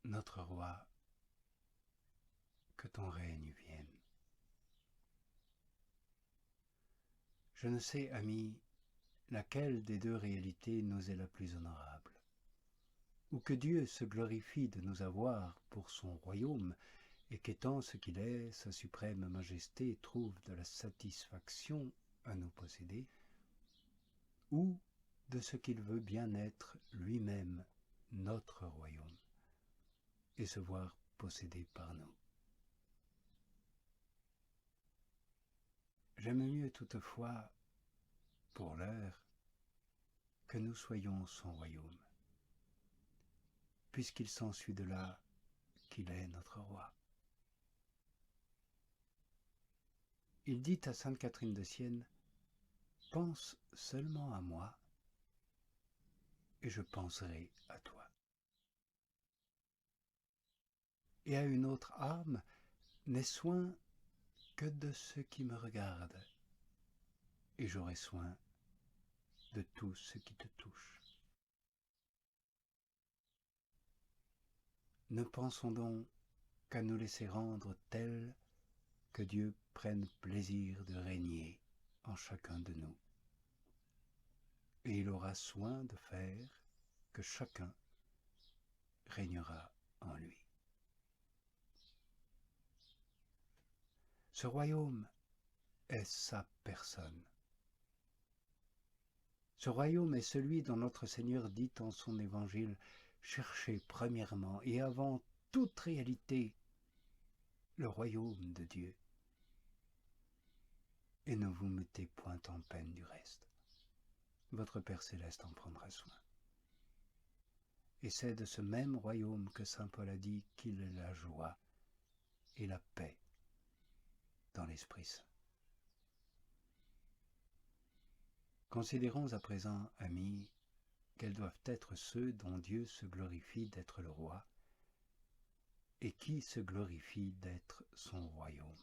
Notre roi, que ton règne vienne. Je ne sais, ami, laquelle des deux réalités nous est la plus honorable, ou que Dieu se glorifie de nous avoir pour son royaume, et qu'étant ce qu'il est, sa suprême majesté trouve de la satisfaction à nous posséder, ou de ce qu'il veut bien être lui-même notre royaume, et se voir possédé par nous. J'aime mieux toutefois, pour l'heure, que nous soyons son royaume, puisqu'il s'ensuit de là qu'il est notre roi. Il dit à sainte Catherine de Sienne, « Pense seulement à moi, et je penserai à toi. » Et à une autre âme, « N'aie soin que de ce qui me regarde, et j'aurai soin de tout ce qui te touche. » Ne pensons donc qu'à nous laisser rendre tels que Dieu prenne plaisir de régner en chacun de nous. Et il aura soin de faire que chacun régnera en lui. Ce royaume est sa personne. Ce royaume est celui dont notre Seigneur dit en son évangile « Cherchez premièrement et avant toute réalité le royaume de Dieu et ne vous mettez point en peine du reste. Votre Père céleste en prendra soin. » Et c'est de ce même royaume que saint Paul a dit qu'il est la joie et la paix dans l'Esprit Saint. Considérons à présent, amis, quels doivent être ceux dont Dieu se glorifie d'être le roi et qui se glorifie d'être son royaume.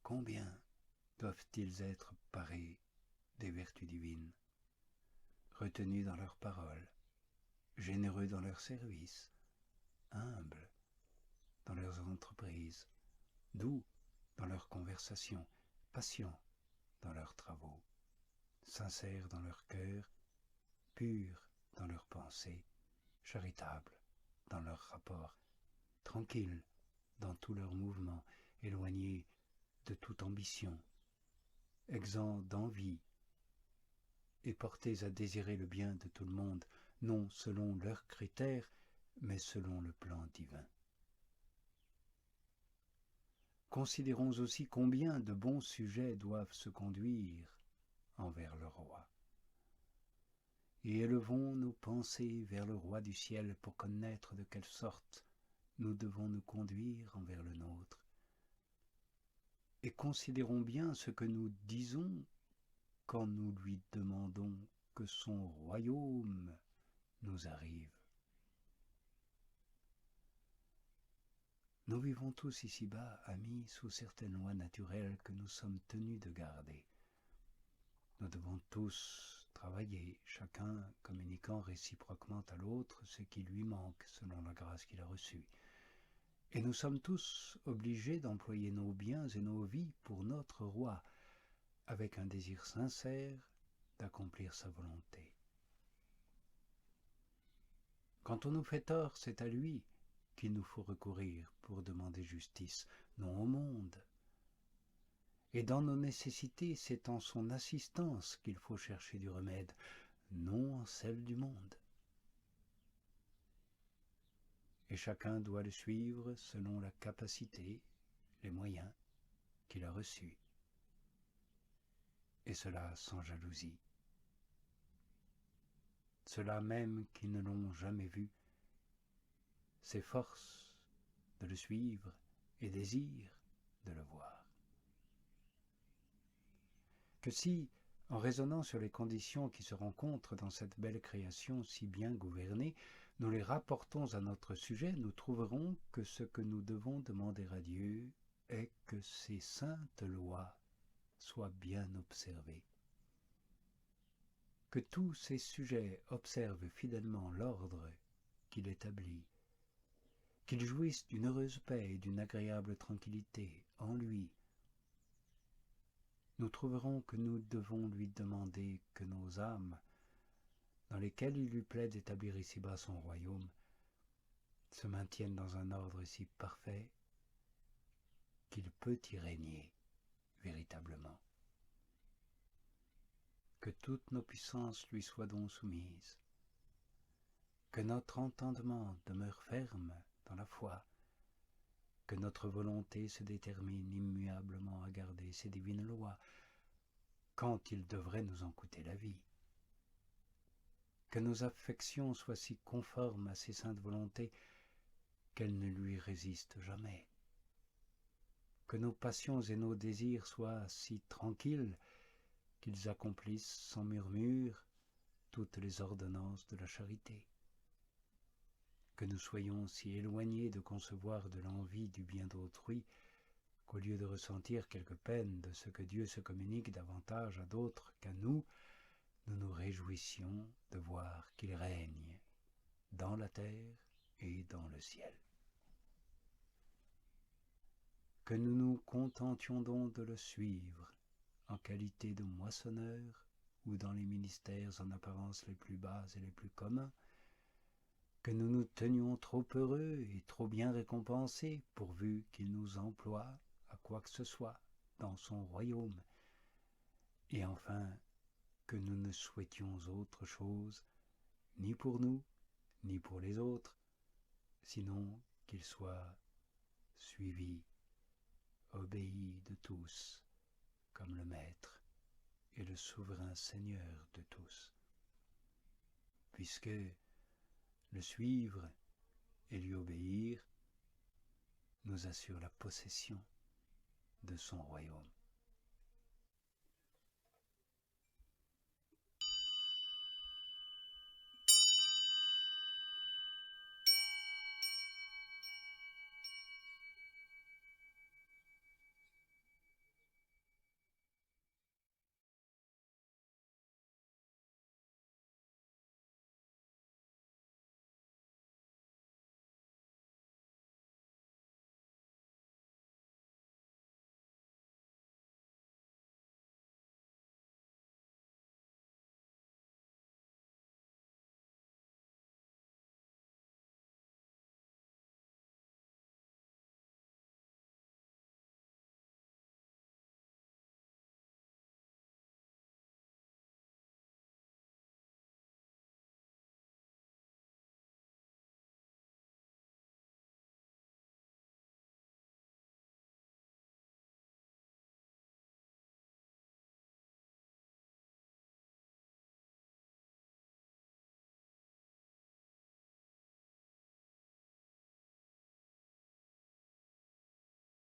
Combien doivent-ils être parés des vertus divines, retenus dans leurs paroles, généreux dans leurs services, humbles dans leurs entreprises, doux dans leurs conversations, patients dans leurs travaux, sincères dans leur cœur, purs dans leurs pensées, charitables dans leurs rapports, tranquilles dans tous leurs mouvements, éloignés de toute ambition, exempts d'envie et portés à désirer le bien de tout le monde, non selon leurs critères, mais selon le plan divin. Considérons aussi combien de bons sujets doivent se conduire envers le roi. Et élevons nos pensées vers le roi du ciel pour connaître de quelle sorte nous devons nous conduire envers le nôtre. Et considérons bien ce que nous disons quand nous lui demandons que son royaume nous arrive. Nous vivons tous ici-bas, amis, sous certaines lois naturelles que nous sommes tenus de garder. Nous devons tous travailler, chacun communiquant réciproquement à l'autre ce qui lui manque selon la grâce qu'il a reçue. Et nous sommes tous obligés d'employer nos biens et nos vies pour notre roi, avec un désir sincère d'accomplir sa volonté. Quand on nous fait tort, c'est à lui qu'il nous faut recourir pour demander justice, non au monde. Et dans nos nécessités, c'est en son assistance qu'il faut chercher du remède, non en celle du monde. Et chacun doit le suivre selon la capacité, les moyens qu'il a reçus. Et cela sans jalousie. Ceux-là même qui ne l'ont jamais vu s'efforcent de le suivre et désirent de le voir. Que si, en raisonnant sur les conditions qui se rencontrent dans cette belle création si bien gouvernée, nous les rapportons à notre sujet, nous trouverons que ce que nous devons demander à Dieu est que ces saintes lois soient bien observées. Que tous ces sujets observent fidèlement l'ordre qu'il établit, qu'il jouisse d'une heureuse paix et d'une agréable tranquillité en lui. Nous trouverons que nous devons lui demander que nos âmes, dans lesquelles il lui plaît d'établir ici-bas son royaume, se maintiennent dans un ordre si parfait qu'il peut y régner véritablement. Que toutes nos puissances lui soient donc soumises, que notre entendement demeure ferme dans la foi, que notre volonté se détermine immuablement à garder ces divines lois, quand il devrait nous en coûter la vie, que nos affections soient si conformes à ses saintes volontés qu'elles ne lui résistent jamais, que nos passions et nos désirs soient si tranquilles qu'ils accomplissent sans murmure toutes les ordonnances de la charité, que nous soyons si éloignés de concevoir de l'envie du bien d'autrui qu'au lieu de ressentir quelque peine de ce que Dieu se communique davantage à d'autres qu'à nous, nous nous réjouissions de voir qu'il règne dans la terre et dans le ciel. Que nous nous contentions donc de le suivre en qualité de moissonneur ou dans les ministères en apparence les plus bas et les plus communs, que nous nous tenions trop heureux et trop bien récompensés pourvu qu'il nous emploie à quoi que ce soit dans son royaume, et enfin que nous ne souhaitions autre chose, ni pour nous, ni pour les autres, sinon qu'il soit suivi, obéi de tous, comme le Maître et le souverain Seigneur de tous, puisque le suivre et lui obéir nous assure la possession de son royaume.